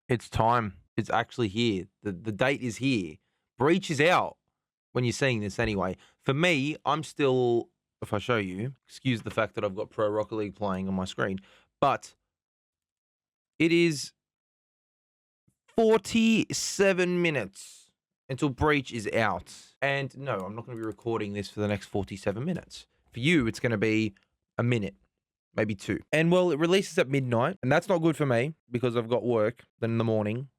It's time. It's actually here. The date is here. Breach is out when you're seeing this anyway. For me, I'm still, if I show you, excuse the fact that I've got Pro Rocket League playing on my screen, but it is 47 minutes until Breach is out. And no, I'm not going to be recording this for the next 47 minutes. For you, it's going to be a minute, maybe two. And well, it releases at midnight, and that's not good for me because I've got work then in the morning.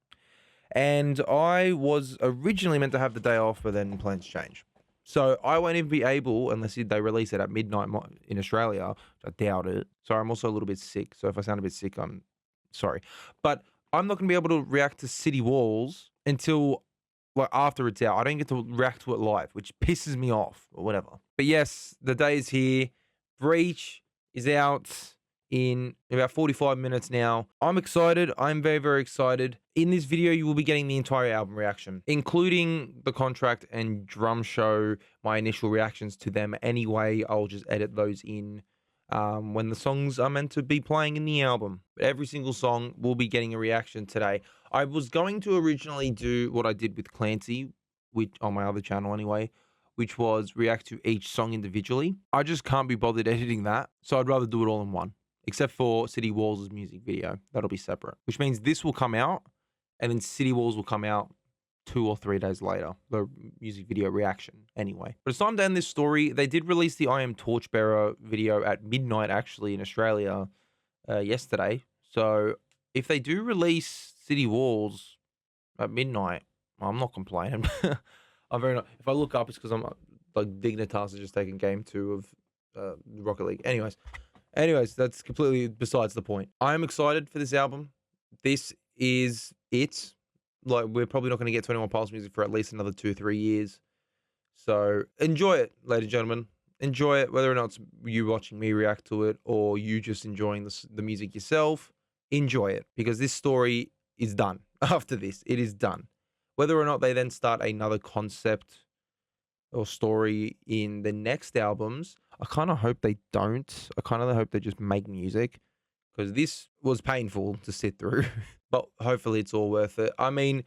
And I was originally meant to have the day off, but then plans change. So I won't even be able, unless they release it at midnight in Australia, which I doubt it. Sorry, I'm also a little bit sick. So if I sound a bit sick, I'm sorry. But I'm not going to be able to react to City Walls until like after it's out. I don't get to react to it live, which pisses me off or whatever. But yes, the day is here. Breach is out in about 45 minutes now. I'm excited. I'm very, very excited. In this video, you will be getting the entire album reaction, including the contract and drum show, my initial reactions to them anyway. I'll just edit those in when the songs are meant to be playing in the album. But every single song will be getting a reaction today. I was going to originally do what I did with Clancy, which on my other channel anyway, which was react to each song individually. I just can't be bothered editing that, so I'd rather do it all in one. Except for City Walls' music video. That'll be separate. Which means this will come out, and then City Walls will come out 2 or 3 days later. The music video reaction, anyway. But it's time to end this story. They did release the I Am Torchbearer video at midnight, actually, in Australia yesterday. So if they do release City Walls at midnight, I'm not complaining. I'm very not. If I look up, it's because I'm like Dignitas has just taken game 2 of Rocket League. Anyways, that's completely besides the point. I'm excited for this album. This is it. Like, we're probably not going to get 21 Pilots music for at least another 2-3 years. So enjoy it, ladies and gentlemen. Enjoy it, whether or not it's you watching me react to it or you just enjoying the music yourself. Enjoy it, because this story is done. After this, it is done. Whether or not they then start another concept or story in the next albums, I kind of hope they don't. I kind of hope they just make music, because this was painful to sit through, but hopefully it's all worth it. I mean,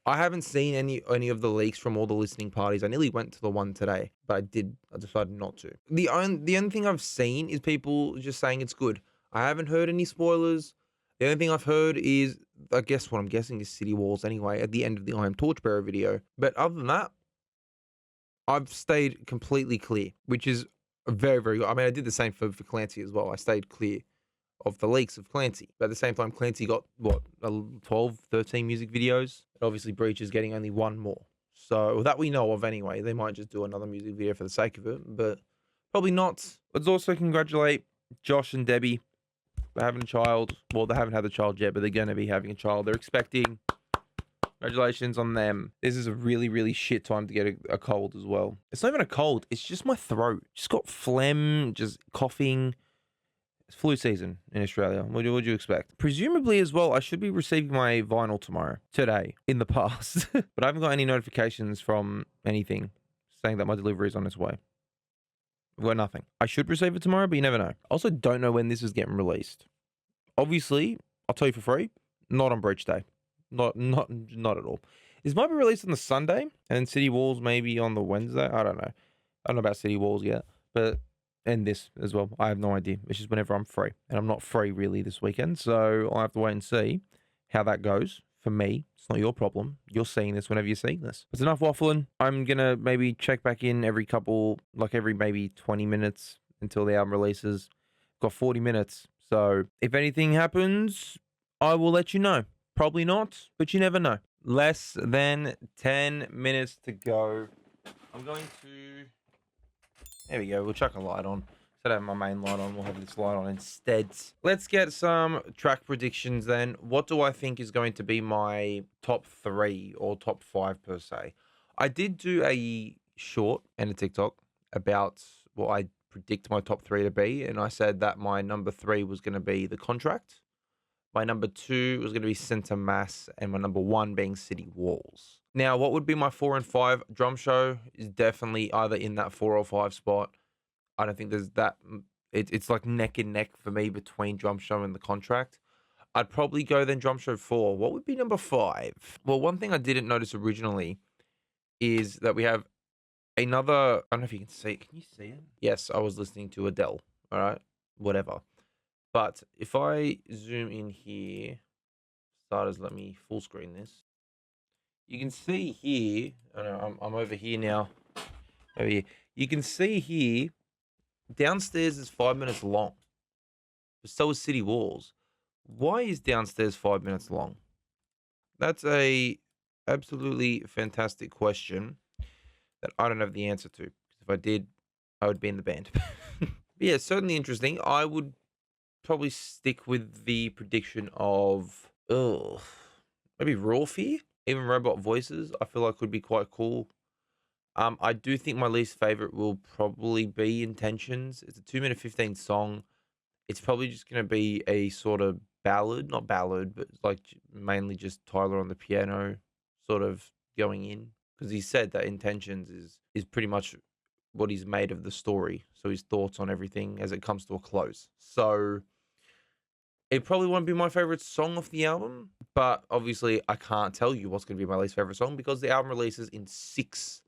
I haven't seen any of the leaks from all the listening parties. I nearly went to the one today, but I decided not to. The only thing I've seen is people just saying it's good. I haven't heard any spoilers. The only thing I've heard is, I guess what I'm guessing is City Walls anyway, at the end of the I Am Torchbearer video. But other than that, I've stayed completely clear, which is very, very good. I mean, I did the same for Clancy as well. I stayed clear of the leaks of Clancy. But at the same time, Clancy got, what, 12, 13 music videos? And obviously, Breach is getting only one more. So, that we know of anyway. They might just do another music video for the sake of it, but probably not. Let's also congratulate Josh and Debbie for having a child. Well, they haven't had the child yet, but they're going to be having a child. They're expecting. Congratulations on them. This is a really, really shit time to get a cold as well. It's not even a cold. It's just my throat. Just got phlegm, just coughing. It's flu season in Australia. What would you expect? Presumably as well, I should be receiving my vinyl today, in the past. But I haven't got any notifications from anything saying that my delivery is on its way. I've got nothing. I should receive it tomorrow, but you never know. I also don't know when this is getting released. Obviously, I'll tell you for free, not on Breach Day. Not at all. This might be released on the Sunday, and City Walls maybe on the Wednesday. I don't know. I don't know about City Walls yet, but and this as well. I have no idea. It's just whenever I'm free, and I'm not free really this weekend, so I'll have to wait and see how that goes. For me, it's not your problem. You're seeing this whenever you're seeing this. It's enough waffling. I'm gonna maybe check back in every maybe 20 minutes until the album releases. Got 40 minutes, so if anything happens, I will let you know. Probably not, but you never know. Less than 10 minutes to go. I'm going to... There we go. We'll chuck a light on. Instead of having my main light on, we'll have this light on instead. Let's get some track predictions then. What do I think is going to be my top 3 or top 5 per se? I did do a short and a TikTok about what I predict my top 3 to be, and I said that my number 3 was going to be The Contract. My number 2 was going to be Center Mass, and my number 1 being City Walls. Now, what would be my 4 and 5? Drum Show is definitely either in that 4 or 5 spot. I don't think there's that. It's like neck and neck for me between Drum Show and The Contract. I'd probably go then Drum Show 4. What would be number 5? Well, one thing I didn't notice originally is that we have another, I don't know if you can see it. Can you see it? Yes, I was listening to Adele. All right, whatever. But if I zoom in here, starters, let me full screen this. You can see here, I know, I'm over here now. Over here. You can see here, downstairs is 5 minutes long. But so is City Walls. Why is downstairs 5 minutes long? That's a absolutely fantastic question that I don't have the answer to. If I did, I would be in the band. Yeah, certainly interesting. I would probably stick with the prediction of maybe RAWFEAR. Even robot voices, I feel like could be quite cool. I do think my least favorite will probably be Intentions. It's a 2-minute 15 song. It's probably just going to be a sort of ballad, not ballad, but like mainly just Tyler on the piano sort of going in. Because he said that Intentions is pretty much what he's made of the story. So his thoughts on everything as it comes to a close. So it probably won't be my favorite song off the album, but obviously I can't tell you what's going to be my least favorite song because the album releases in 6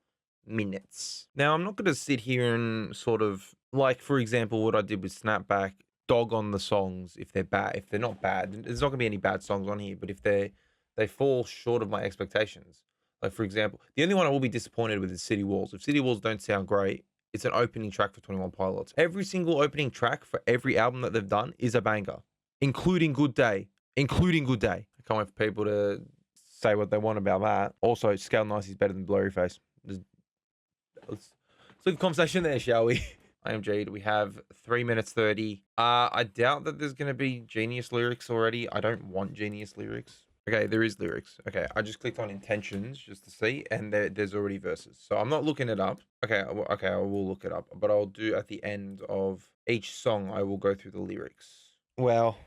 minutes. Now, I'm not going to sit here and sort of, like, for example, what I did with Snapback, dog on the songs if they're bad. If they're not bad, there's not going to be any bad songs on here, but if they fall short of my expectations. Like, for example, the only one I will be disappointed with is City Walls. If City Walls don't sound great, it's an opening track for 21 Pilots. Every single opening track for every album that they've done is a banger. Including Good Day. Including Good Day. I can't wait for people to say what they want about that. Also, Scale Nice is better than Blurryface. Let's leave the conversation there, shall we? I am Jade. We have 3 minutes 30. I doubt that there's going to be Genius lyrics already. I don't want Genius lyrics. Okay, there is lyrics. Okay, I just clicked on Intentions just to see, and there's already verses. So I'm not looking it up. Okay, I will look it up. But I'll do at the end of each song, I will go through the lyrics. Well,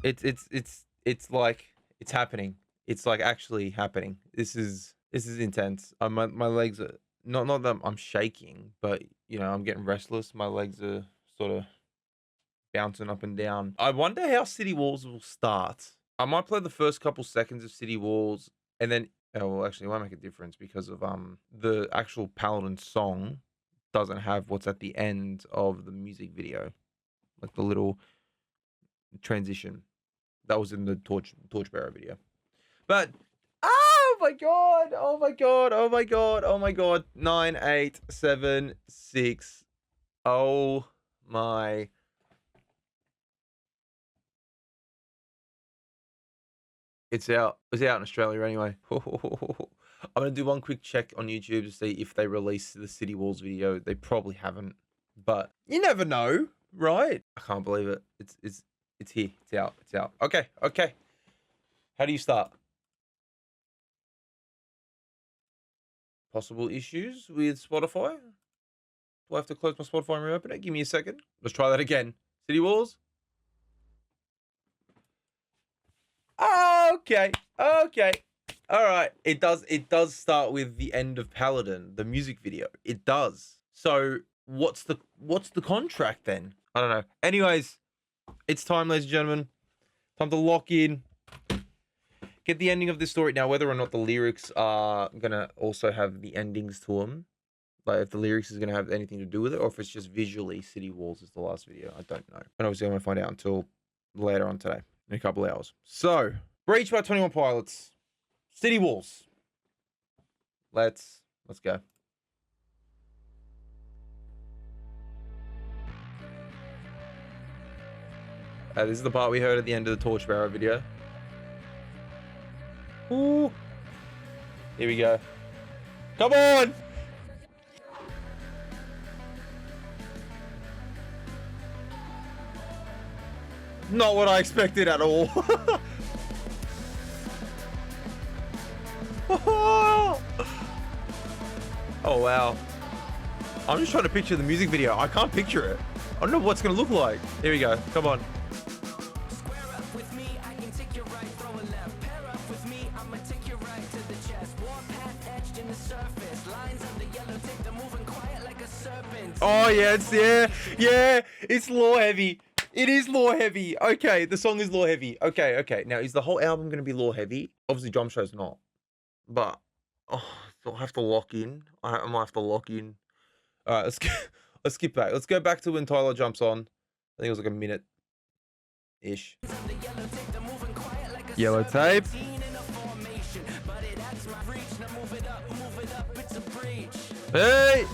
it's like it's happening. It's like actually happening. This is intense. My legs are not that I'm shaking, but you know I'm getting restless. My legs are sort of bouncing up and down. I wonder how City Walls will start. I might play the first couple seconds of City Walls, and then well, actually, it won't make a difference because of the actual Paladin song doesn't have what's at the end of the music video, like the little transition that was in the Torchbearer video. But oh my god, 9, 8, 7, 6. Oh my. It's out in Australia anyway. I'm gonna do one quick check on YouTube to see if they released the City Walls video. They probably haven't, but you never know, right? I can't believe it. It's here. It's out. Okay. How do you start? Possible issues with Spotify? Do I have to close my Spotify and reopen it? Give me a second. Let's try that again. City Walls. Okay. All right. It does start with the end of Paladin, the music video. It does. So what's the contract then? I don't know. Anyways, it's time, ladies and gentlemen. Time to lock in. Get the ending of this story. Now, whether or not the lyrics are gonna also have the endings to them, like if the lyrics is gonna have anything to do with it, or if it's just visually City Walls is the last video, I don't know. And obviously I'm gonna find out until later on today, in a couple hours. So, Breach by 21 Pilots, City Walls. Let's go. This is the part we heard at the end of the Torchbearer video. Ooh. Here we go. Come on! Not what I expected at all. Oh, wow. I'm just trying to picture the music video. I can't picture it. I don't know what it's going to look like. Here we go. Come on. Oh, yeah, it's lore heavy. It is lore heavy. Okay, the song is lore heavy. Okay, okay. Now, is the whole album going to be lore heavy? Obviously, Drum Show's not. But, oh, I'll have to lock in. I might have to lock in. All right, let's skip back. Let's go back to when Tyler jumps on. I think it was like a minute-ish. Yellow tape. Hey!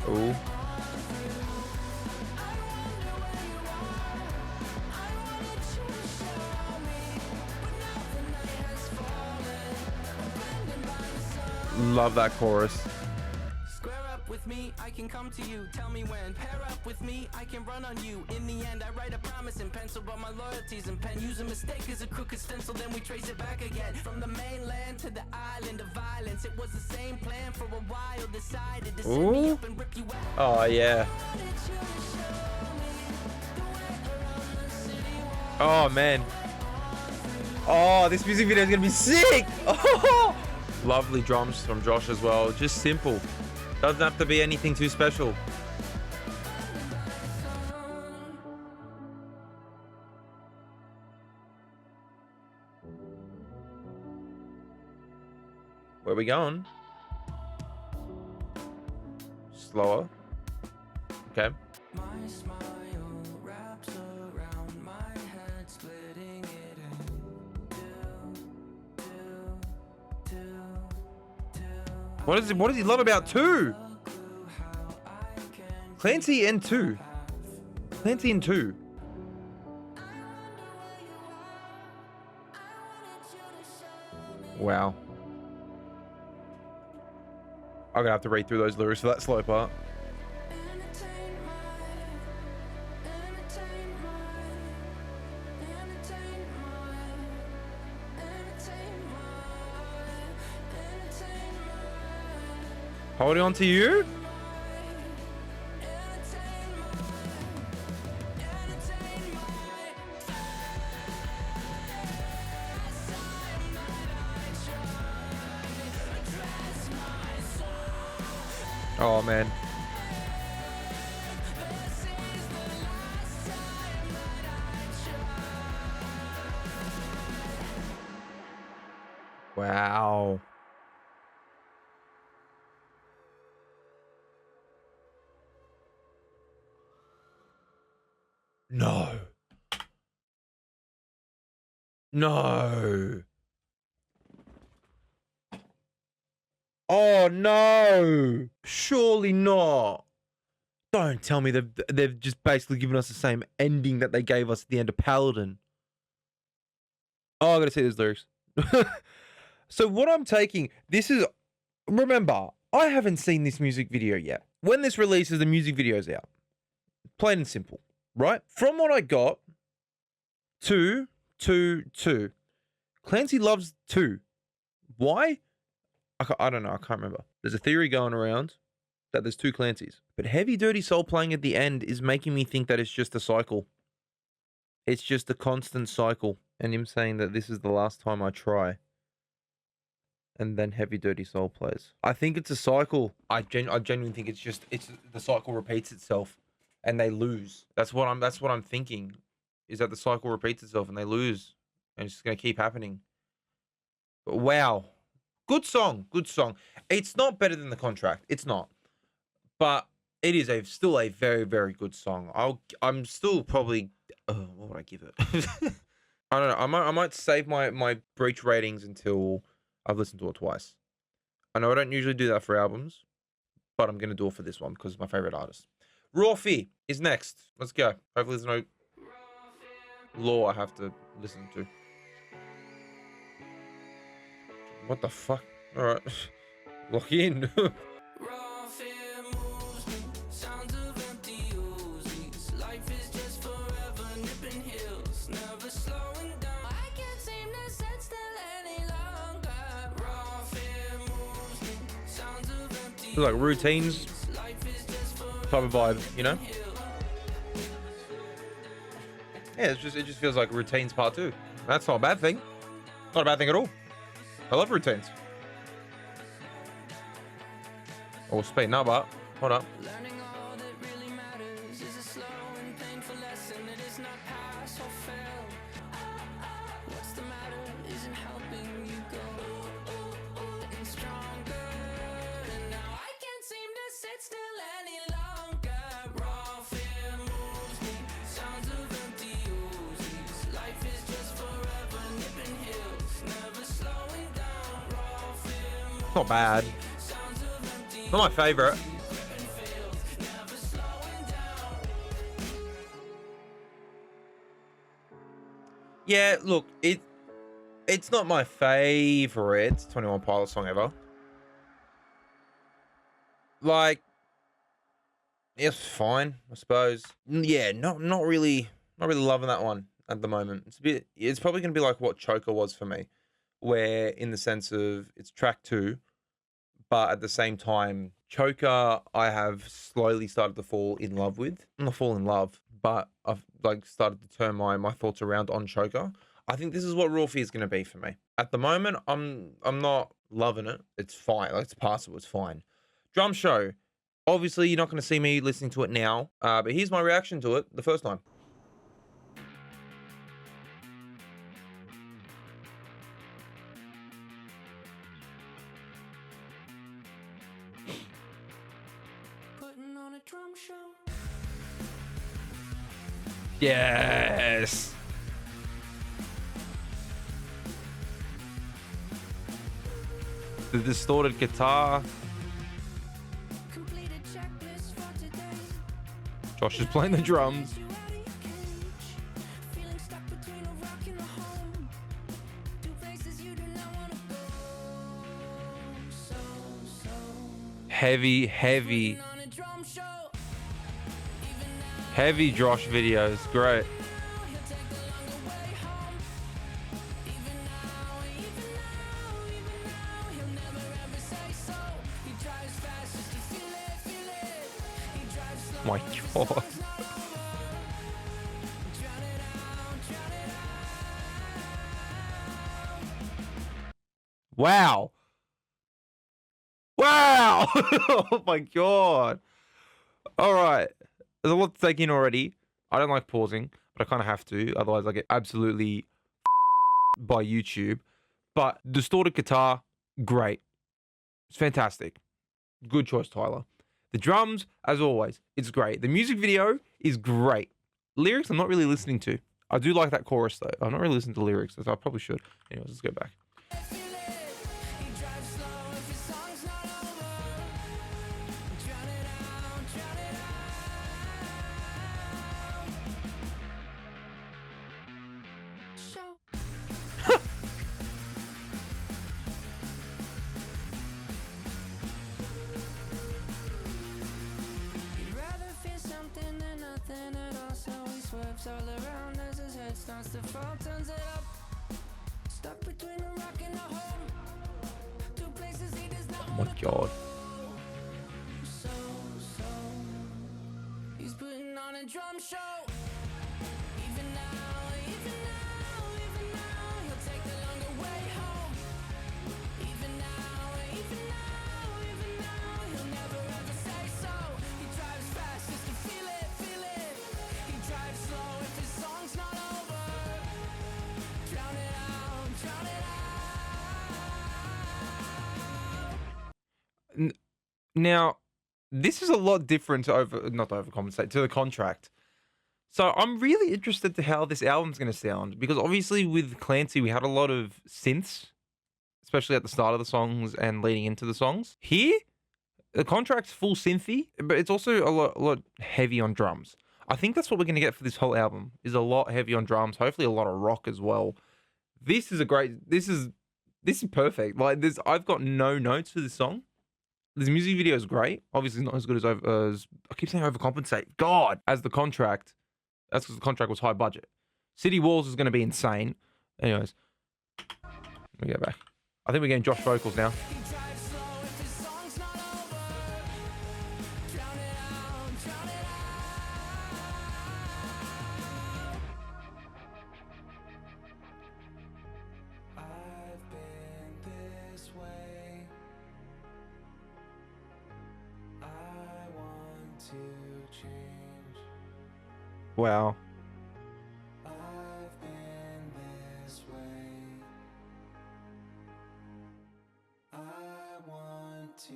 Ooh. Love that chorus. Square up with me, I can come to you. Tell me when. Pair up with me, I can run on you. In the end, I write a promise in pencil, but my loyalty's in pen. Use a mistake as a crooked stencil, then we trace it back again. From the mainland to the island of violence, it was the same plan for a while. Decided to send me up and rip you out. Oh, yeah. Oh, man. Oh, this music video is going to be sick. Oh. Lovely drums from Josh as well. Just simple. Doesn't have to be anything too special. Where are we going? Slower. Okay. My smile wraps around my head, splitting it in What does he love about 2? Clancy and 2. Clancy and 2. Wow. I'm gonna have to read through those lyrics for that slow part. Holding on to you? Oh, man. Wow. No. No. Oh, no. Surely not. Don't tell me they've just basically given us the same ending that they gave us at the end of Paladin. Oh, I gotta see those lyrics. So what I'm taking, this is, remember, I haven't seen this music video yet. When this releases, the music video's out. Plain and simple, right? From what I got, 2. Clancy loves 2. Why? I don't know. I can't remember. There's a theory going around that there's 2 Clancys. But Heavy Dirty Soul playing at the end is making me think that it's just a cycle. It's just a constant cycle. And him saying that this is the last time I try. And then Heavy Dirty Soul plays. I think it's a cycle. I genuinely think it's the cycle repeats itself and they lose. That's what I'm thinking. Is that the cycle repeats itself and they lose. And it's just gonna keep happening. But wow. Good song. Good song. It's not better than The Contract. It's not. But it is still a very, very good song. I'm still probably what would I give it? I don't know. I might save my Breach ratings until I've listened to it twice. I know I don't usually do that for albums, but I'm gonna do it for this one because it's my favorite artist. RAWFEAR is next. Let's go. Hopefully there's no law I have to listen to. What the fuck? Alright. Lock in. It's like routines type of vibe, you know? Yeah, it just feels like routines part 2. That's not a bad thing. Not a bad thing at all. I love routines. Or speed. No, but hold up. Learning all that really matters is a slow and painful lesson. It is not pass or fail. What's the matter isn't helping you go getting stronger. And now I can't seem to sit still any longer. Raw fear moves me, sounds of empty Uzis. Life is just forever nipping hills, never slowing down. Raw fear moves Not bad. sounds of empty Not my favorite. ripping fields, never slowing down. Yeah, look, it's not my favorite 21 Pilots song ever. Like, it's fine, I suppose. Yeah, not really loving that one at the moment. It's probably gonna be like what Choker was for me, where in the sense of it's track 2, but at the same time, Choker I have slowly started to fall in love with. Not fall in love, but I've like started to turn my thoughts around on Choker. I think this is what RAWFEAR is gonna be for me. At the moment, I'm not loving it. It's fine, like it's passable, it's fine. Drum Show. Obviously, you're not gonna see me listening to it now, but here's my reaction to it the first time. Putting on a drum show. Yes. The distorted guitar. Complete a checklist for today. Josh is playing the drums. You out of your cage. Feeling stuck between a rock and a home. Two places you do not want to go. So Heavy on a drum show. heavy Josh videos. Great. Now he'll take the longer way home. Even now, he'll never ever say so. He drives fast just to feel it. He drives slow. My God. Drown it out. Wow. Wow. Oh my God. All right. There's a lot to take in already. I don't like pausing, but I kind of have to. Otherwise, I get absolutely by YouTube. But distorted guitar, great. It's fantastic. Good choice, Tyler. The drums, as always, it's great. The music video is great. Lyrics, I'm not really listening to. I do like that chorus, though. I'm not really listening to lyrics, so I probably should. Anyways, let's go back. He drives slow if his song's not over. Drown it out. Show. He'd rather feel something than nothing at all, so he swerves all around as his head starts to fall, turns it up. Stuck between a rock and a home. Two places he does not Oh want my to God. So he's putting on a drum show. Even now, he'll take the longer way home. Even now, he'll never ever say so. He drives fast just to feel it. He drives slow if his song's not over. Drown it out. Now, this is a lot different to not to overcompensate, to the contract. So I'm really interested to how this album's going to sound, because obviously with Clancy, we had a lot of synths, especially at the start of the songs and leading into the songs. Here, the contract's full synthy, but it's also a lot heavy on drums. I think that's what we're going to get for this whole album, is a lot heavy on drums, hopefully a lot of rock as well. This is perfect. Like I've got no notes for this song. This music video is great. Obviously not as good as I keep saying overcompensate. God, as the contract. That's because the contract was high budget. City Walls is going to be insane. Anyways, let me go back. I think we're getting Josh vocals now. He drives slow if his song's not over. Drown it out. I've been this way. Wow. I've been this way. I want to.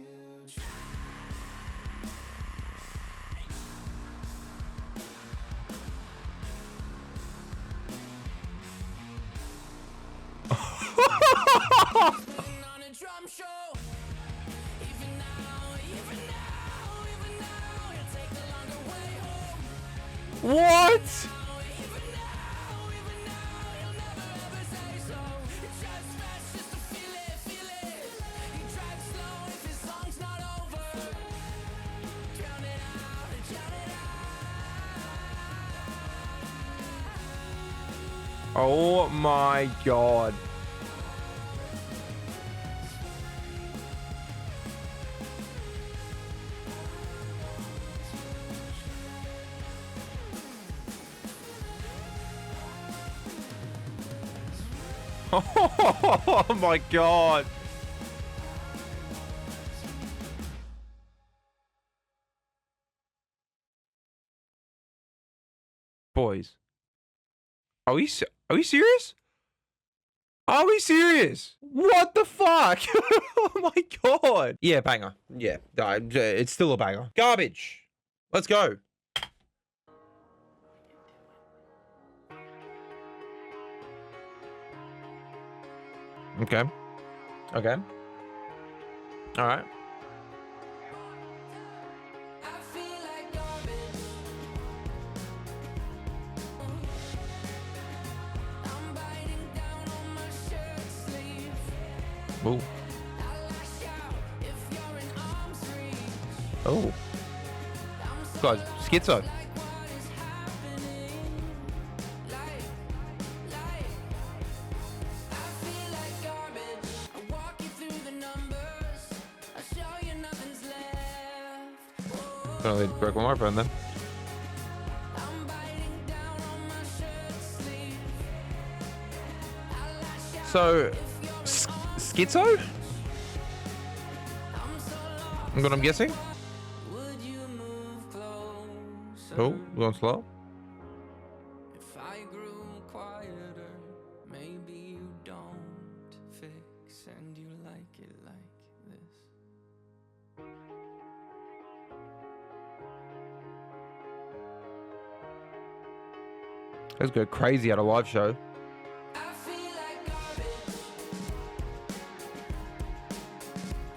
On a drum show. Even now, you'll take the longer way home. What? Even now, you'll never ever say so. It drives fast just to feel it. He drives slow if his song's not over. Drown it out. Oh my god. Oh my god. Boys. Are we serious? Are we serious? What the fuck? Oh my god. Yeah, banger. Yeah, it's still a banger. Garbage. Let's go. Okay. Okay. All right. I feel like garbage. I'm biting down on my shirt sleeve. Ooh. I lash out if you're in arm's reach. Oh. I'm so Guys, schizo. like what is happening. Like, I feel like garbage. I walk you through the numbers. I show you nothing's left. Gonna need to break one more phone then. I'm biting down on my shirt sleeve. I lash out So, if you're schizo? I'm so lost. What I'm guessing? Would you move closer? Oh, we're going slow. If I grew quieter, maybe you don't fix and you like it like this. Let's go crazy at a live show. I feel like garbage.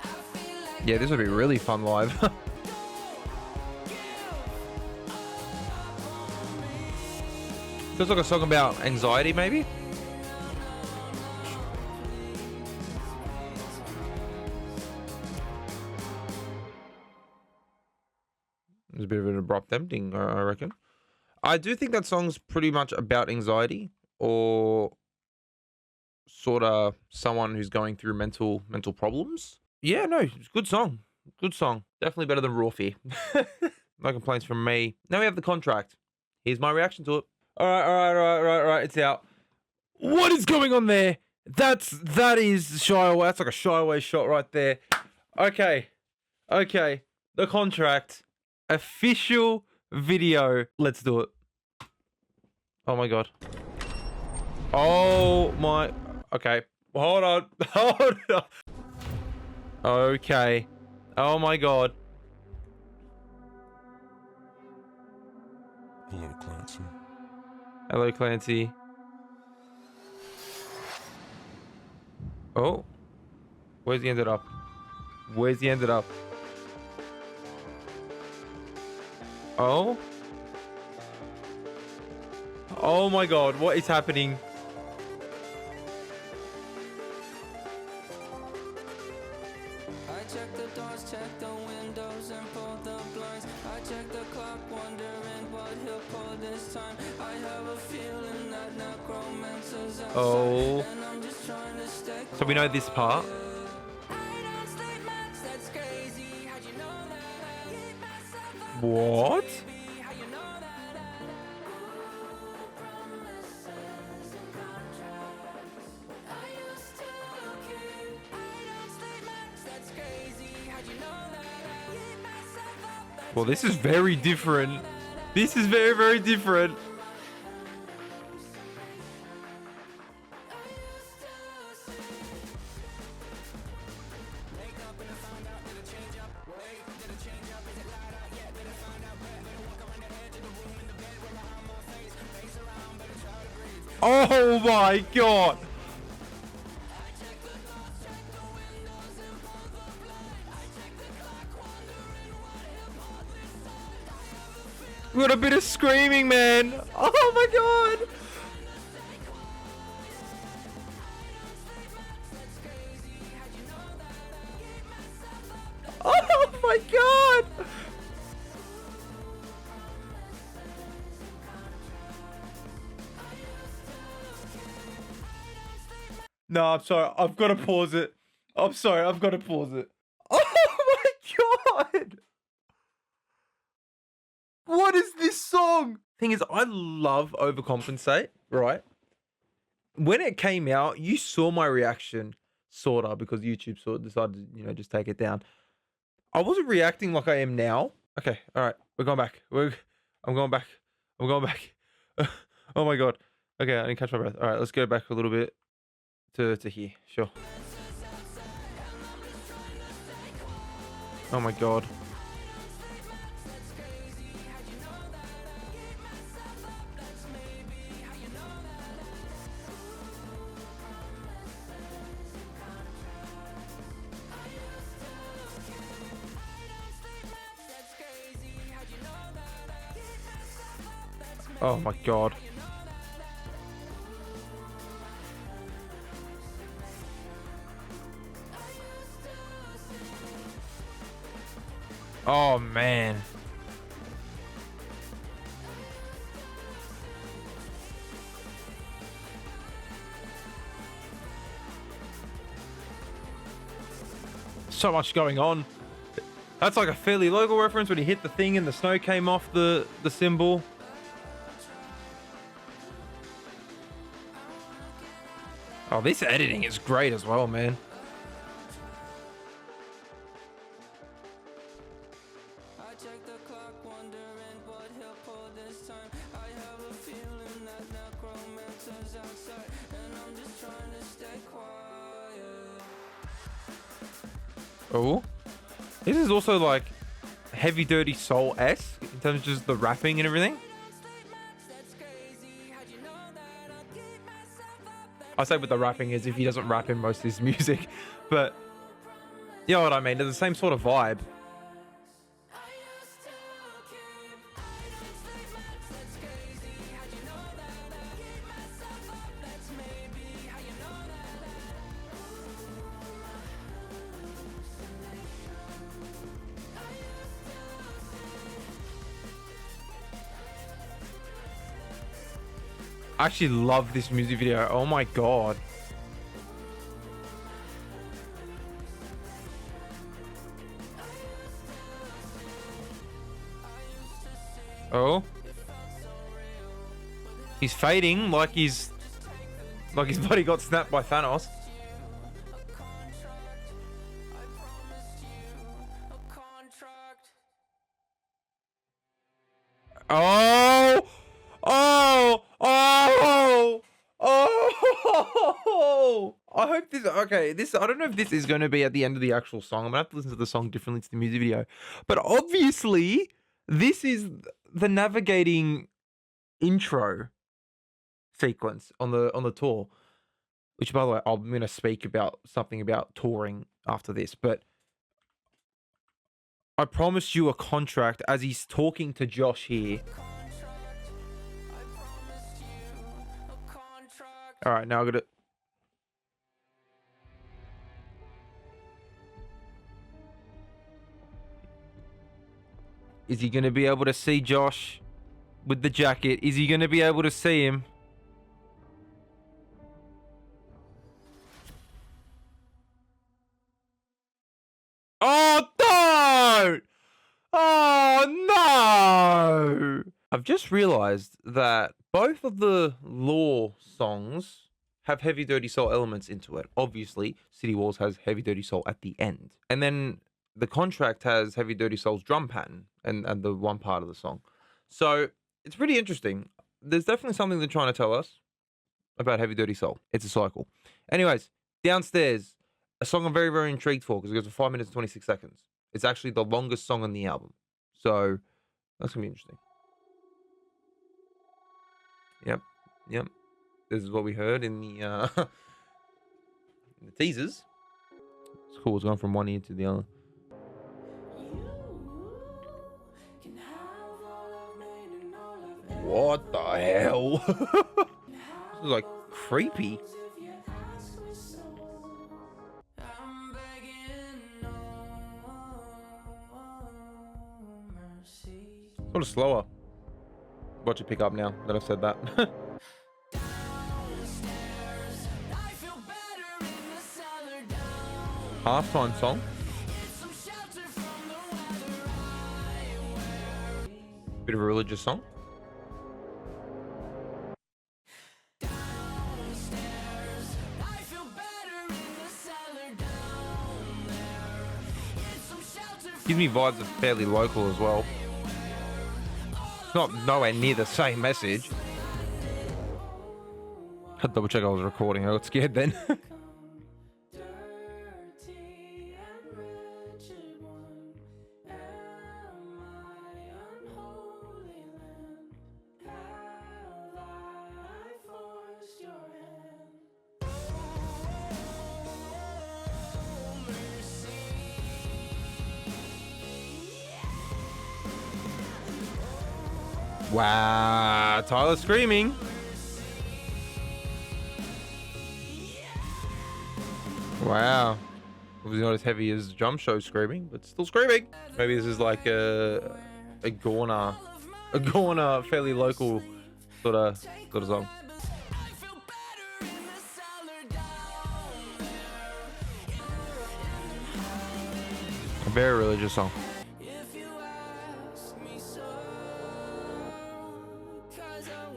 I feel like Yeah, this would be really fun live. Feels like a song about anxiety, maybe? It's a bit of an abrupt ending, I reckon. I do think that song's pretty much about anxiety or sort of someone who's going through mental problems. Yeah, no, it's a good song. Good song. Definitely better than RAWFEAR. No complaints from me. Now we have the contract. Here's my reaction to it. All right. It's out. What is going on there? That is shy away. That's like a shy away shot right there. Okay. The contract. Official video. Let's do it. Oh my god. Oh my. Okay. Hold on. Okay. Oh my god. Hello, Clancy. Hello, Clancy. Oh. Where's he ended up? Oh. Oh my god, what is happening? I check the doors, check the windows, and pull the blinds. I check the clock, wondering what he'll pull this time. I have a feeling that necromancer's outside, Oh. and I'm just trying to stay So we know this part. quiet. I don't sleep much, that's crazy. How'd you know that? I keep myself up, What? baby. How you know that? Promises and contracts I used to keep. I don't sleep much, that's crazy. How'd you know that? I keep myself up, that's Well, this is very different. This is very, very different. Oh my god. We got a bit of screaming, man. Oh my god. Oh my god. No, I'm sorry. I've got to pause it. I'm sorry. I've got to pause it. Oh my god. What is this song? Thing is, I love Overcompensate, right? When it came out, you saw my reaction, sorta, because YouTube sort of decided to, you know, just take it down. I wasn't reacting like I am now. Okay, all right, we're going back. I'm going back. I'm going back. Oh my god. Okay, I need to catch my breath. All right, let's go back a little bit to here. Sure. Oh my god. Oh my god. Oh man. So much going on. That's like a fairly local reference when he hit the thing and the snow came off the symbol. Oh, this editing is great as well, man. Oh, this is also like Heavy Dirty Soul-esque in terms of just the rapping and everything. I say with the rapping as if he doesn't rap in most of his music, but you know what I mean? They're the same sort of vibe. I actually love this music video. Oh my god. Oh. He's fading like his body got snapped by Thanos. Oh! Oh! Oh! Oh! I hope this. Okay, this. I don't know if this is going to be at the end of the actual song. I'm gonna have to listen to the song differently to the music video. But obviously, this is the navigating intro sequence on the tour. Which, by the way, I'm gonna speak about something about touring after this. But I promised you a contract as he's talking to Josh here. All right, now I got it. Is he going to be able to see Josh with the jacket? Is he going to be able to see him? Oh, don't! Oh, no! I've just realized that both of the Law songs have Heavy Dirty Soul elements into it. Obviously, City Walls has Heavy Dirty Soul at the end. And then the contract has Heavy Dirty Soul's drum pattern and the one part of the song. So it's pretty interesting. There's definitely something they're trying to tell us about Heavy Dirty Soul. It's a cycle. Anyways, Downstairs, a song I'm very, very intrigued for because it goes for 5 minutes and 26 seconds. It's actually the longest song on the album. So that's going to be interesting. Yep. This is what we heard in the in the teasers. It's cool. It's gone from one ear to the other. What the hell? This is like creepy. Sort of slower. Watch it pick up now that I've said that. Halftime song. Bit of a religious song. Gives me vibes of fairly local as well. It's not nowhere near the same message. I had to double check I was recording. I got scared then. Wow, Tyler screaming. Wow. Obviously not as heavy as Drum Show screaming, but still screaming. Maybe this is like a Gorner, fairly local sort of song. A very religious song.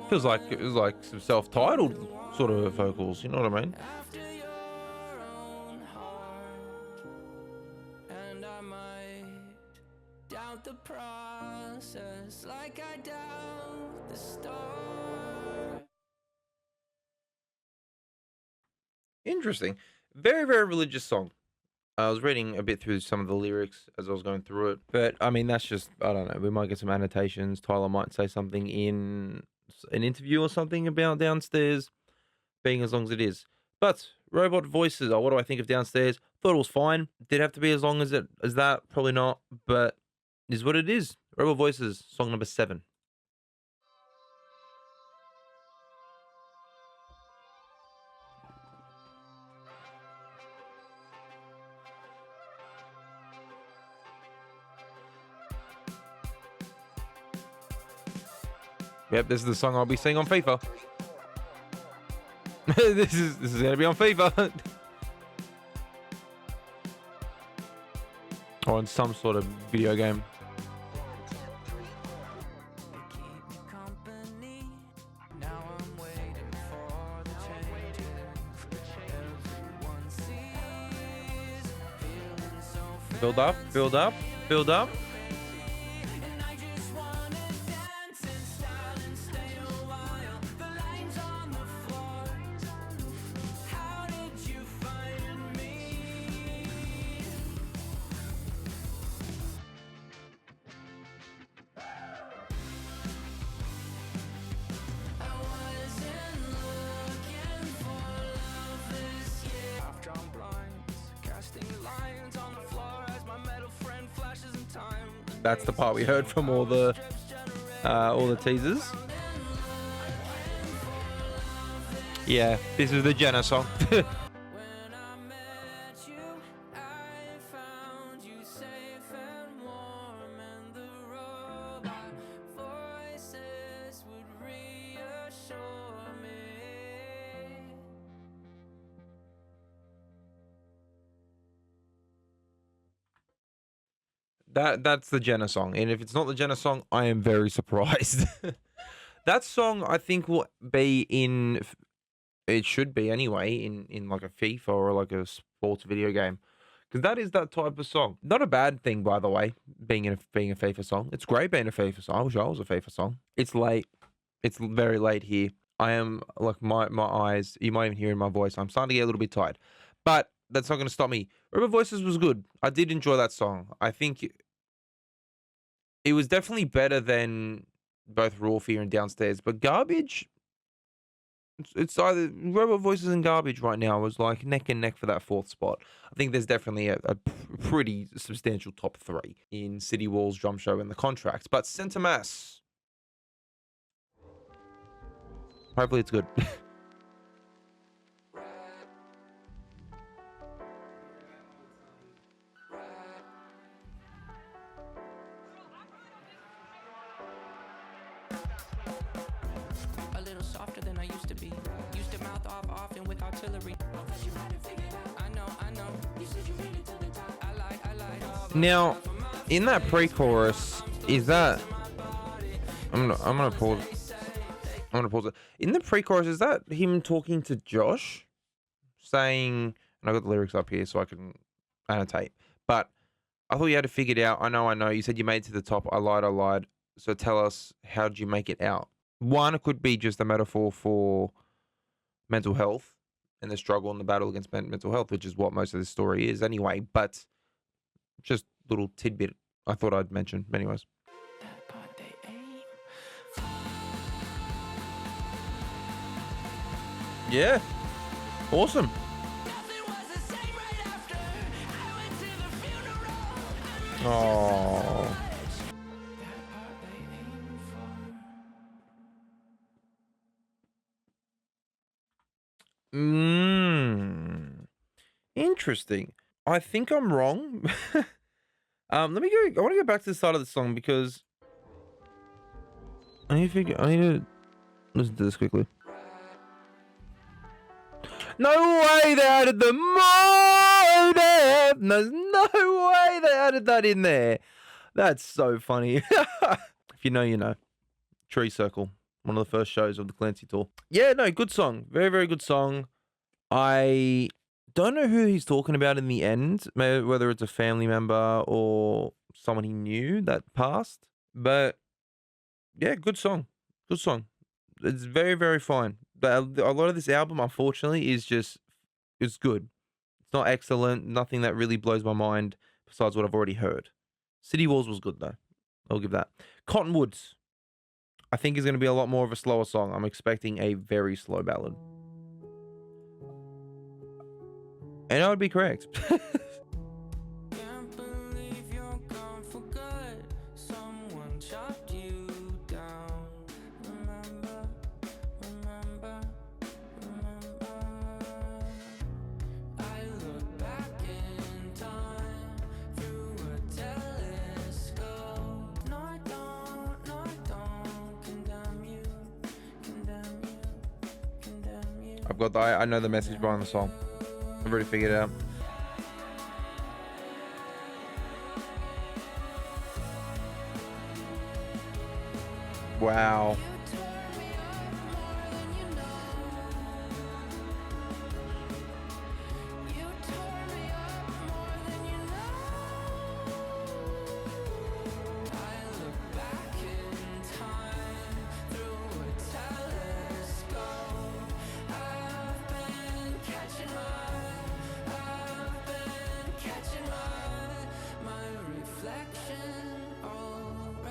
Feels like it was like some self-titled sort of vocals, you know what I mean? And I might doubt the process like I doubt the start. Interesting. Very, very religious song. I was reading a bit through some of the lyrics as I was going through it, but I mean, that's just, I don't know, we might get some annotations. Tyler might say something in an interview or something about Downstairs being as long as it is. But robot voices, what do I think of Downstairs? Thought it was fine. Did it have to be as long as that? Probably not, but it is what it is. Robot voices, song number 7. Yep, this is the song I'll be singing on FIFA. this is gonna be on FIFA. Or in some sort of video game. Build up, build up, build up. That's the part we heard from all the teasers. Yeah, this is the Jenna song. That's the Jenna song, and if it's not the Jenna song, I am very surprised. That song, I think, will be in. It should be anyway in like a FIFA or like a sports video game, because that is that type of song. Not a bad thing, by the way, being a FIFA song. It's great being a FIFA song. I wish I was a FIFA song. It's late. It's very late here. I am like my eyes. You might even hear in my voice. I'm starting to get a little bit tired, but that's not going to stop me. River Voices was good. I did enjoy that song. I think it was definitely better than both RAWFEAR and Downstairs, but Garbage. It's either River Voices and Garbage right now was like neck and neck for that fourth spot. I think there's definitely a pretty substantial top three in City Walls, Drum Show, and The Contract. But Centre Mass. Hopefully it's good. A little softer than I used to be. Used to mouth off often with artillery. I know. You said you made it to the top. I like. Now, in that pre-chorus, is that... I'm gonna pause. I'm gonna pause it. In the pre-chorus, is that him talking to Josh, saying? And I got the lyrics up here so I can annotate. But I thought you had it figured out. I know. You said you made it to the top. I lied. So tell us, how did you make it out? One, it could be just a metaphor for mental health and the struggle and the battle against mental health, which is what most of this story is anyway. But just a little tidbit I thought I'd mention. Anyways. Yeah. Awesome. Oh. Interesting. I think I'm wrong. Let me go. I want to go back to the start of the song because I need to listen to this quickly. No way they added the motive. There's no way they added that in there. That's so funny. If you know, you know. Tree Circle, one of the first shows of the Clancy tour. Yeah, no, good song. Very, very good song. I don't know who he's talking about in the end, maybe whether it's a family member or someone he knew that passed. But yeah, good song. Good song. It's very, very fine. A lot of this album, unfortunately, it's good. It's not excellent. Nothing that really blows my mind besides what I've already heard. City Walls was good, though. I'll give that. Cottonwood, I think, is going to be a lot more of a slower song. I'm expecting a very slow ballad. And I would be correct. I know the message behind the song. I've already figured it out. Wow.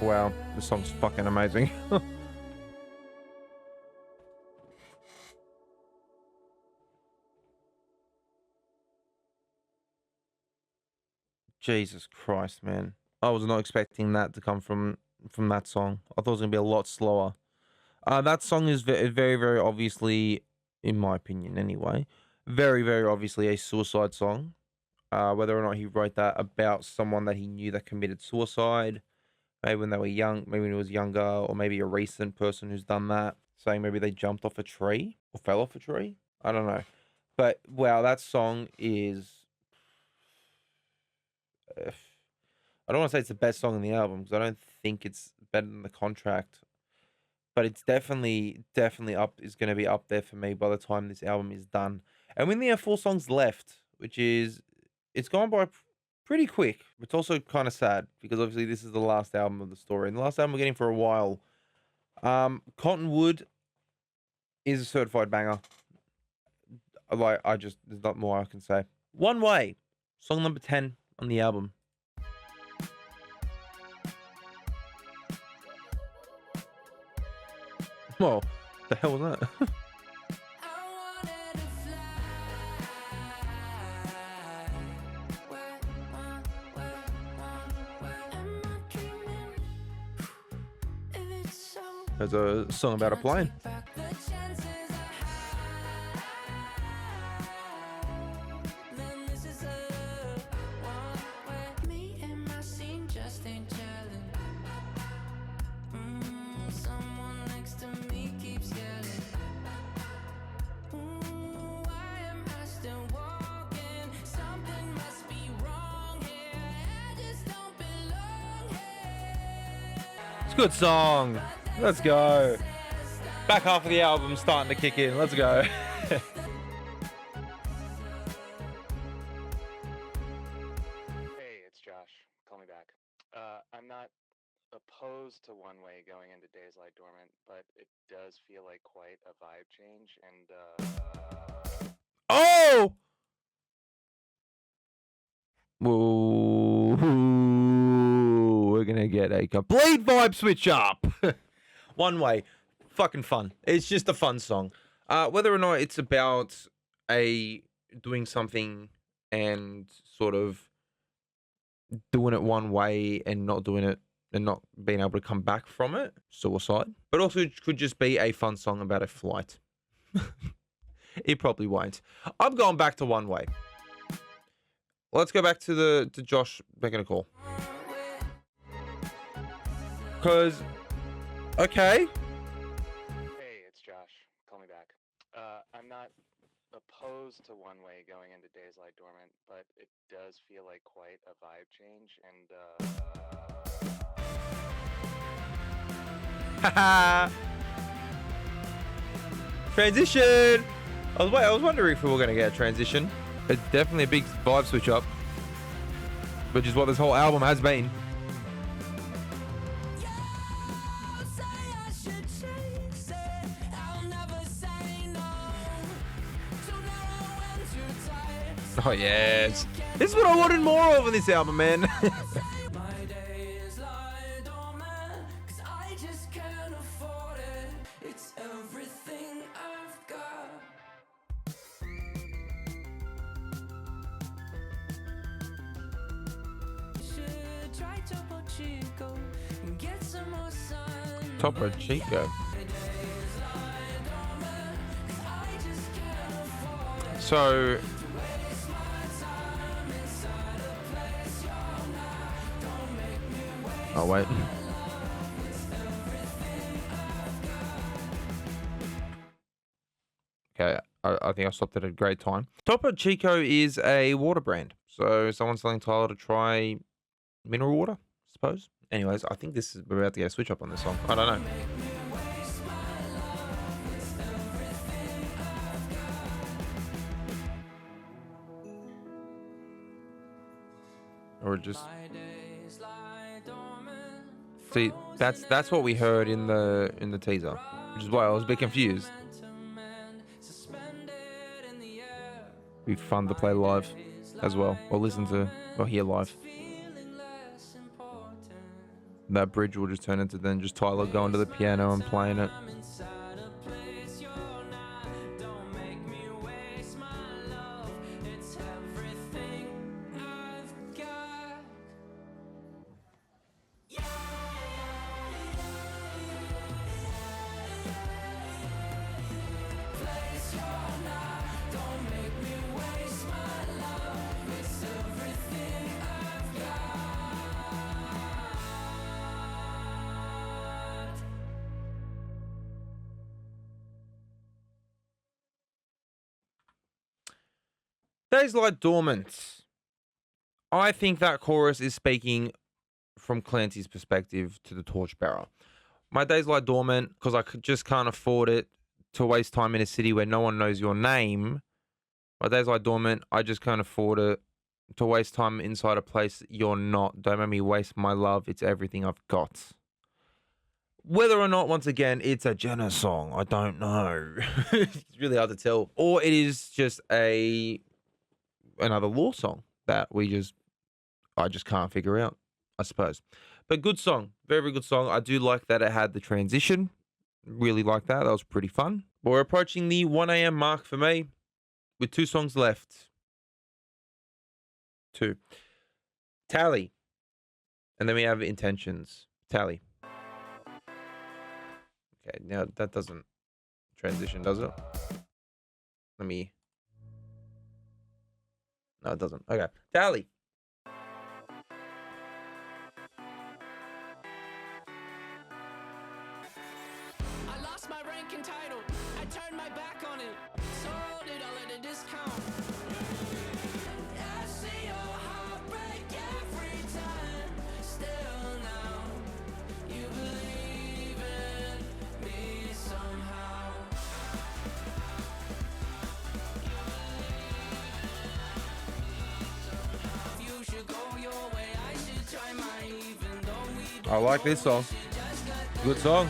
Wow, this song's fucking amazing. Jesus Christ, man. I was not expecting that to come from that song. I thought it was going to be a lot slower. That song is very, very obviously, in my opinion anyway, very, very obviously a suicide song. Whether or not he wrote that about someone that he knew that committed suicide, maybe when they were young, maybe when he was younger, or maybe a recent person who's done that, saying maybe they jumped off a tree or fell off a tree. I don't know. But wow, that song is... I don't want to say it's the best song in the album because I don't think it's better than The Contract. But it's definitely up, is going to be up there for me by the time this album is done. And we only have 4 songs left, which is it's gone by pretty quick. It's also kind of sad because obviously this is the last album of the story and the last album we're getting for a while. Cottonwood is a certified banger. There's not more I can say. One Way, song number 10 on the album. Whoa, the hell was that? There's a song about a plane. It's a good song. Let's go. Back half of the album starting to kick in. Let's go. Hey, it's Josh. Call me back. I'm not opposed to One Way going into Days Lie Dormant, but it does feel like quite a vibe change. And Oh! Whoa. We're gonna get a complete vibe switch up. One Way. Fucking fun. It's just a fun song. Whether or not it's about doing something and sort of doing it one way and not doing it and not being able to come back from it, suicide. But also it could just be a fun song about a flight. It probably won't. I'm going back to One Way. Let's go back to Josh making a call. Cause okay. hey, it's Josh. Call me back. I'm not opposed to One Way going into Days Lie Dormant, but it does feel like quite a vibe change. And Haha. Transition. I was wondering if we were gonna get a transition. It's definitely a big vibe switch up, which is what this whole album has been. Oh yes, this is what I wanted more of in this album, man. My days lie dormant, 'cause I just can't afford it. It's everything I've got. Should try Topo Chico and get some more sun. Topo Chico. So oh wait. Okay, I think I stopped at a great time. Topo Chico is a water brand. So someone's telling Tyler to try mineral water, I suppose. Anyways, I think we're about to get a switch up on this song. I don't know. Or just see, that's what we heard in the teaser, which is why I was a bit confused. Be fun to play live as well, or listen to, or hear live. That bridge will just turn into then just Tyler going to the piano and playing it. Days Lie Dormant. I think that chorus is speaking from Clancy's perspective to the torchbearer. My days lie dormant because I just can't afford it to waste time in a city where no one knows your name. My days lie dormant. I just can't afford it to waste time inside a place you're not. Don't make me waste my love. It's everything I've got. Whether or not, once again, it's a Jenna song, I don't know. It's really hard to tell. Or it is just another Law song that I just can't figure out, I suppose. But good song. Very, very good song. I do like that it had the transition. Really like that. That was pretty fun. But we're approaching the 1 a.m. mark for me with 2 songs left. 2. Tally. And then we have Intentions. Tally. Okay, now that doesn't transition, does it? No, it doesn't. Okay. Tally. I lost my rank and title. I turned my back on it. Sold it all at a discount. I see your heart break every time. Still now, you believe in me somehow. You should go your way. I should try mine, even though we I like this song. Good song.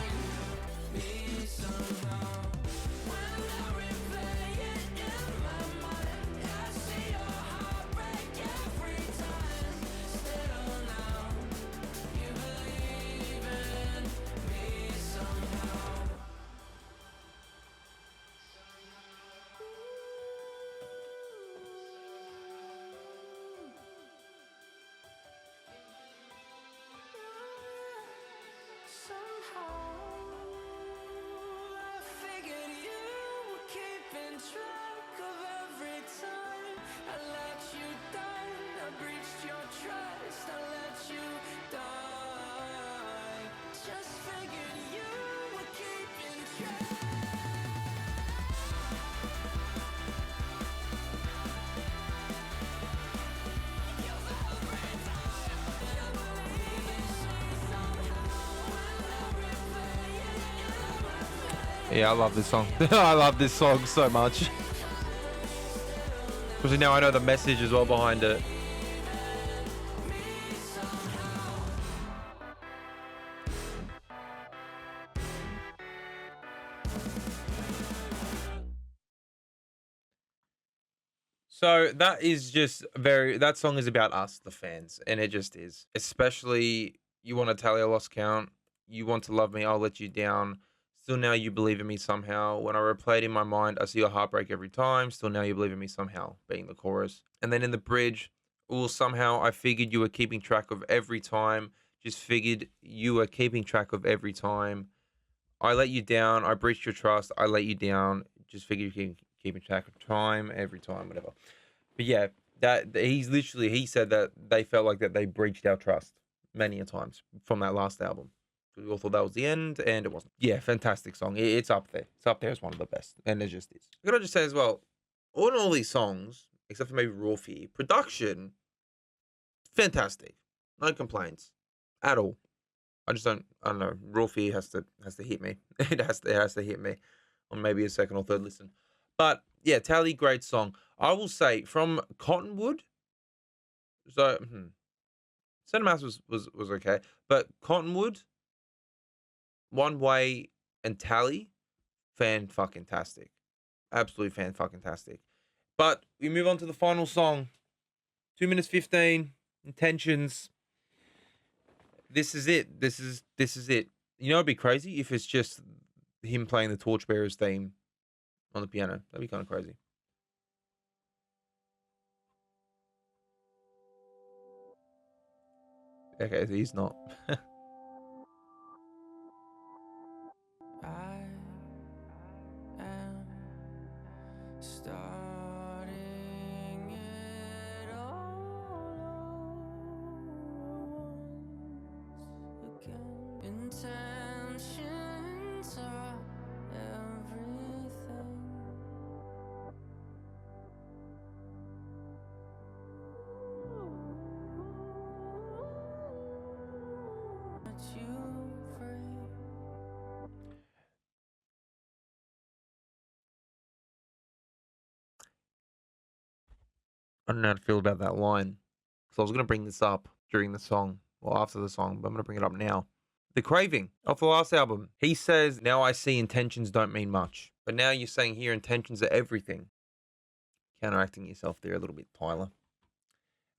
Yeah, I love this song. I love this song so much. Especially now I know the message as well behind it. So that is just that song is about us, the fans, and it just is. Especially, you want to tally a lost count. You want to love me, I'll let you down. Still now you believe in me somehow. When I replay it in my mind, I see your heartbreak every time. Still now you believe in me somehow, being the chorus. And then in the bridge, oh, somehow I figured you were keeping track of every time. Just figured you were keeping track of every time. I let you down. I breached your trust. I let you down. Just figured you keeping track of time, every time, whatever. But yeah, he said that they felt like that they breached our trust many a times from that last album. We all thought that was the end, and it wasn't. Yeah, fantastic song. It's up there. It's up there as one of the best, and it just is. I gotta just say as well, on all these songs, except for maybe RAWFEAR, production, fantastic. No complaints at all. I don't know. RAWFEAR has to hit me. It has to hit me on maybe a second or third listen. But yeah, Tally, great song. I will say from Cottonwood. So Cinemass was okay, but Cottonwood, One Way, and Tally, fan-fucking-tastic. Absolutely fan-fucking-tastic. But we move on to the final song. 2 minutes 15. Intentions. This is it. This is it. You know, it'd be crazy if it's just him playing the Torchbearers theme on the piano. That'd be kind of crazy. Okay, he's not. I am starting it all once again. Intentions are everything that you free. I don't know how to feel about that line. So I was going to bring this up during the song, or after the song, but I'm going to bring it up now. The Craving off the last album. He says, now I see intentions don't mean much. But now you're saying here intentions are everything. Counteracting yourself there a little bit, Tyler.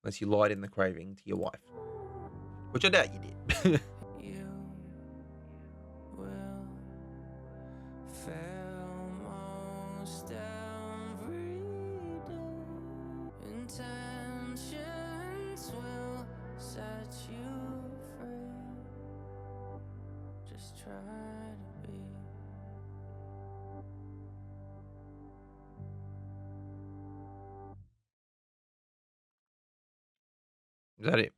Unless you lied in the Craving to your wife. Which I doubt you did. You will fail most every day. Intentions will set you free. Just try to be. Is that it?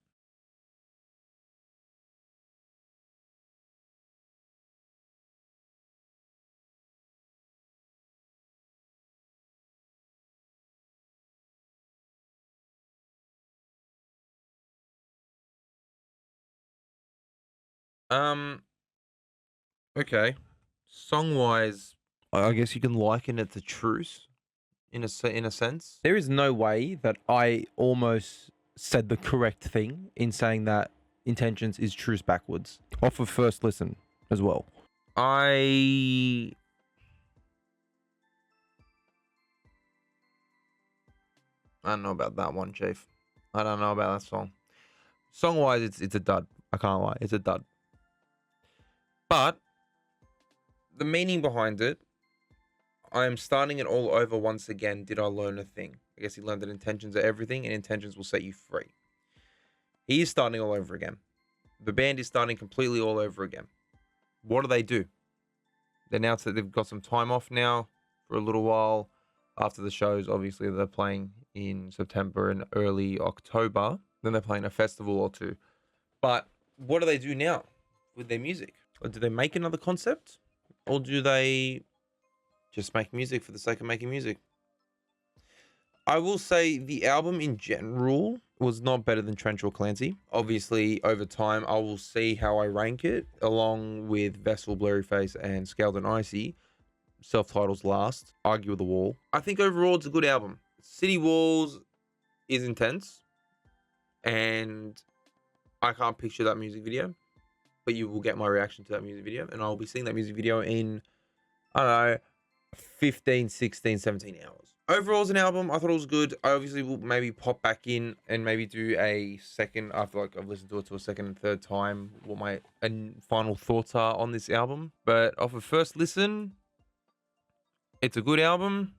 Okay. Song-wise, I guess you can liken it to Truce in a sense. There is no way that I almost said the correct thing in saying that Intentions is Truce backwards off of first listen as well. I don't know about that one, Chief. I don't know about that song. Song-wise, it's a dud. I can't lie. It's a dud. But the meaning behind it, I am starting it all over once again. Did I learn a thing? I guess he learned that intentions are everything and intentions will set you free. He is starting all over again. The band is starting completely all over again. What do? They announced that they've got some time off now for a little while after the shows. Obviously, they're playing in September and early October. Then they're playing a festival or two. But what do they do now with their music? Or do they make another concept? Or do they just make music for the sake of making music? I will say the album in general was not better than Trench or Clancy. Obviously, over time, I will see how I rank it, along with Vessel, Blurryface, and Scaled and Icy. Self-titles last. Argue with the Wall. I think overall it's a good album. City Walls is intense, and I can't picture that music video, but you will get my reaction to that music video, and I'll be seeing that music video in, I don't know, 15, 16, 17 hours. Overall, as an album, I thought it was good. I obviously will maybe pop back in and maybe do a second, after like I've listened to it to a second and third time, what my final thoughts are on this album. But off of first listen, it's a good album.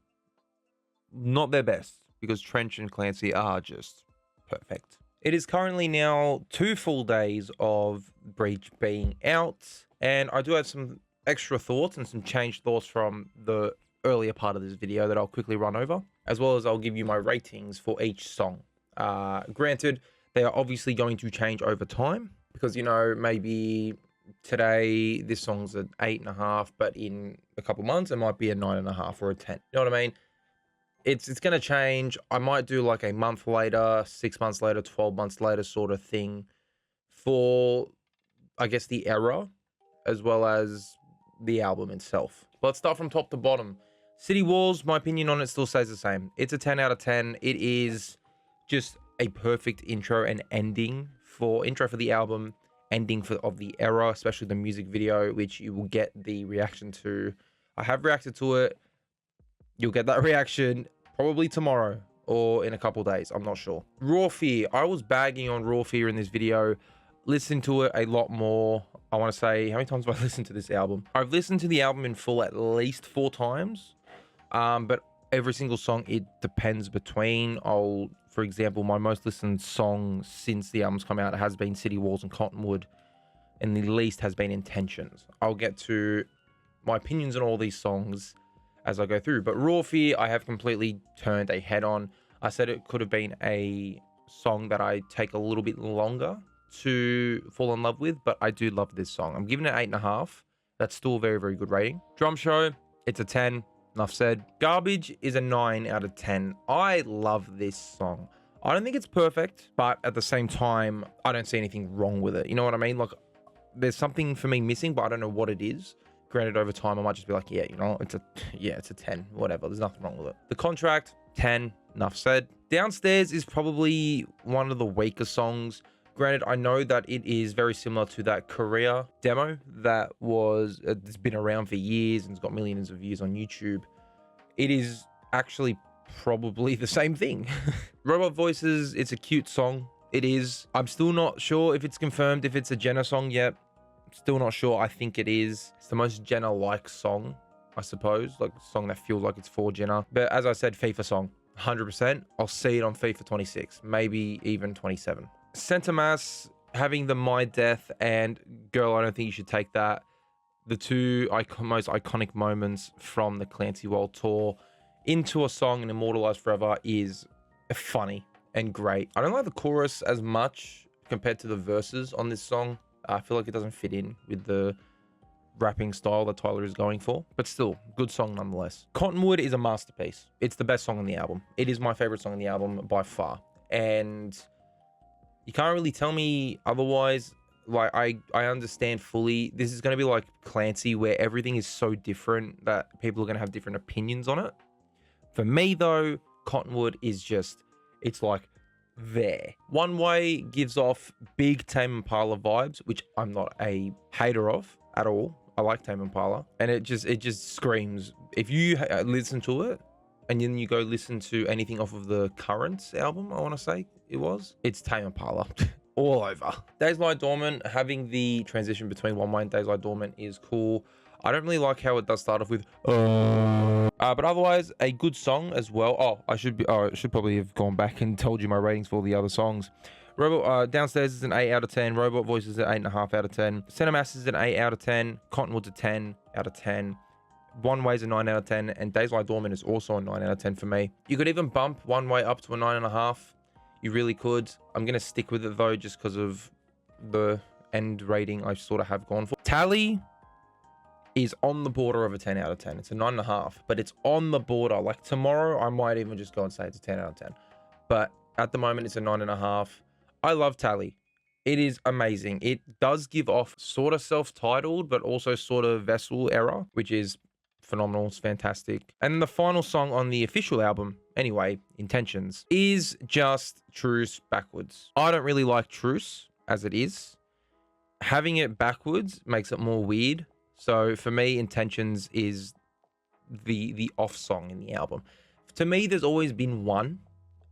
Not their best, because Trench and Clancy are just perfect. It is currently now 2 full days of Breach being out, and I do have some extra thoughts and some changed thoughts from the earlier part of this video that I'll quickly run over, as well as I'll give you my ratings for each song. Granted, they are obviously going to change over time, because, you know, maybe today this song's an 8.5, but in a couple months it might be a 9.5 or a 10. You know what I mean? It's going to change. I might do like a month later, 6 months later, 12 months later sort of thing for, I guess, the era as well as the album itself. But let's start from top to bottom. City Walls, my opinion on it still stays the same. It's a 10 out of 10. It is just a perfect intro and ending for the album, ending of the era, especially the music video, which you will get the reaction to. I have reacted to it. You'll get that reaction probably tomorrow or in a couple days. I'm not sure. RAWFEAR. I was bagging on RAWFEAR in this video. Listened to it a lot more. I want to say, how many times have I listened to this album? I've listened to the album in full at least 4 times. But every single song, it depends between. For example, my most listened song since the album's come out has been City Walls and Cottonwood. And the least has been Intentions. I'll get to my opinions on all these songs as I go through. But RAWFEAR, I have completely turned a head on. I said it could have been a song that I take a little bit longer to fall in love with, but I do love this song. I'm giving it 8.5. That's still a very, very good rating. Drum Show, it's a 10. Enough said. Garbage is a 9 out of 10. I love this song. I don't think it's perfect, but at the same time, I don't see anything wrong with it. You know what I mean? Like, there's something for me missing, but I don't know what it is. Granted, over time, I might just be like, yeah, you know, it's a 10, whatever. There's nothing wrong with it. The Contract, 10, enough said. Downstairs is probably one of the weaker songs. Granted, I know that it is very similar to that Korea demo that was, it's been around for years and it's got millions of views on YouTube. It is actually probably the same thing. Robot Voices, it's a cute song. It is. I'm still not sure if it's confirmed if it's a Jenna song yet. Still not sure. I think it is. It's the most Jenna-like song, I suppose. Like a song that feels like it's for Jenna. But as I said, FIFA song, 100%. I'll see it on FIFA 26, maybe even 27. Center Mass, having the My Death and Girl, I Don't Think You Should Take That. The two most iconic moments from the Clancy World Tour into a song and immortalized forever is funny and great. I don't like the chorus as much compared to the verses on this song. I feel like it doesn't fit in with the rapping style that Tyler is going for, but still, good song nonetheless. Cottonwood is a masterpiece. It's the best song on the album. It is my favorite song on the album by far. And you can't really tell me otherwise. Like, I understand fully. This is going to be like Clancy, where everything is so different that people are going to have different opinions on it. For me, though, Cottonwood is just, it's like there. One Way gives off big Tame Impala vibes, which I'm not a hater of at all. I like Tame Impala, and it just screams. If you listen to it, and then you go listen to anything off of the current album, I want to say it's Tame Impala all over. Days Lie Dormant, having the transition between One Way and Days Lie Dormant is cool. I don't really like how it does start off with but otherwise a good song as well. I should probably have gone back and told you my ratings for all the other songs. Downstairs is an 8 out of 10. Robot Voice is an 8.5 out of 10. Center Mass is an 8 out of 10. Cottonwood's a 10 out of 10. One Way's a 9 out of 10, and Days Lie Dormant is also a 9 out of 10 for me. You could even bump One Way up to a 9.5. You really could. I'm gonna stick with it though, just because of the end rating I sort of have gone for. Tally is on the border of a 10 out of 10. It's a 9.5, but it's on the border. Like tomorrow, I might even just go and say it's a 10 out of 10. But at the moment, it's a 9.5. I love Tally. It is amazing. It does give off sort of self-titled, but also sort of Vessel era, which is phenomenal. It's fantastic. And the final song on the official album, anyway, Intentions, is just Truce backwards. I don't really like Truce as it is. Having it backwards makes it more weird. So for me, Intentions is the off song in the album. To me, there's always been one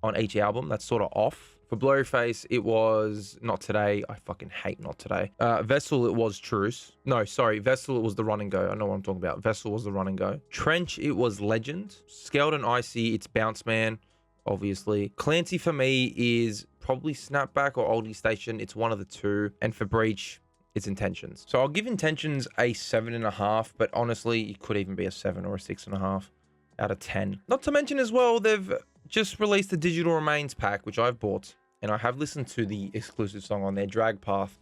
on each album that's sort of off. For Blurryface, it was Not Today. I fucking hate Not Today. Vessel, it was Truce. No, sorry. Vessel, it was the Run and Go. I know what I'm talking about. Vessel was the Run and Go. Trench, it was Legend. Scaled and Icy, it's Bounce Man, obviously. Clancy for me is probably Snapback or Oldie Station. It's one of the two. And for Breach, it's Intentions. So I'll give Intentions a 7.5, but honestly, it could even be a 7 or a 6.5 out of 10. Not to mention as well, they've just released the Digital Remains pack, which I've bought, and I have listened to the exclusive song on their Drag Path,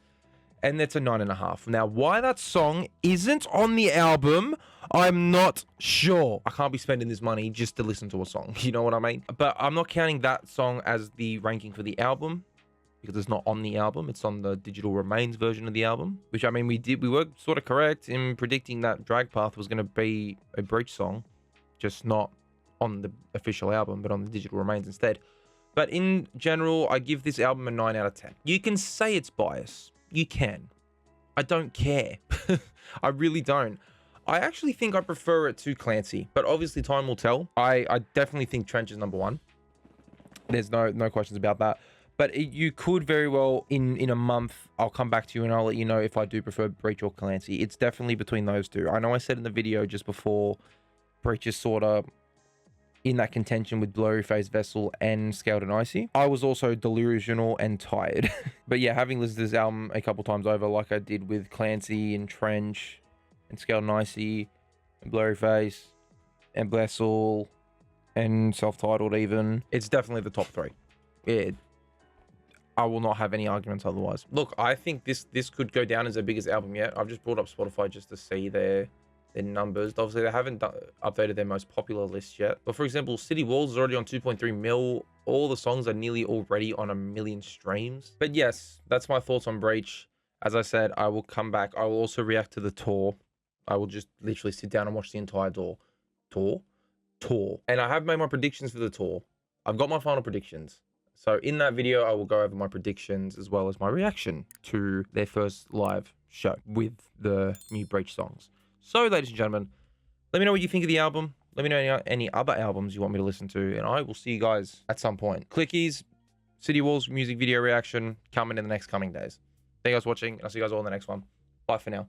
and that's a 9.5. Now, why that song isn't on the album, I'm not sure. I can't be spending this money just to listen to a song, you know what I mean? But I'm not counting that song as the ranking for the album, because it's not on the album. It's on the Digital Remains version of the album, which, I mean, we were sort of correct in predicting that Drag Path was going to be a Breach song, just not on the official album, but on the Digital Remains instead. But in general, I give this album a 9 out of 10. You can say it's biased. You can. I don't care. I really don't. I actually think I prefer it to Clancy, but obviously time will tell. I definitely think Trench is number one. There's no questions about that. But you could very well, in a month, I'll come back to you and I'll let you know if I do prefer Breach or Clancy. It's definitely between those two. I know I said in the video just before, Breach is sort of in that contention with Blurryface, Vessel, and Scaled and Icy. I was also delusional and tired. But yeah, having listened to this album a couple times over, like I did with Clancy and Trench, and Scaled and Icy, and Blurryface, and Vessel, and self-titled even, it's definitely the top three. I will not have any arguments otherwise. Look, I think this could go down as their biggest album yet. I've just brought up Spotify just to see their numbers. Obviously, they haven't updated their most popular list yet. But for example, City Walls is already on 2.3 mil. All the songs are nearly already on 1 million streams. But yes, that's my thoughts on Breach. As I said, I will come back. I will also react to the tour I will just literally sit down and watch the entire tour. And I have made my predictions for the tour. I've got my final predictions. So in that video, I will go over my predictions as well as my reaction to their first live show with the new Breach songs. So, ladies and gentlemen, let me know what you think of the album. Let me know any other albums you want me to listen to, and I will see you guys at some point. Clickies, City Walls music video reaction coming in the next coming days. Thank you guys for watching. I'll see you guys all in the next one. Bye for now.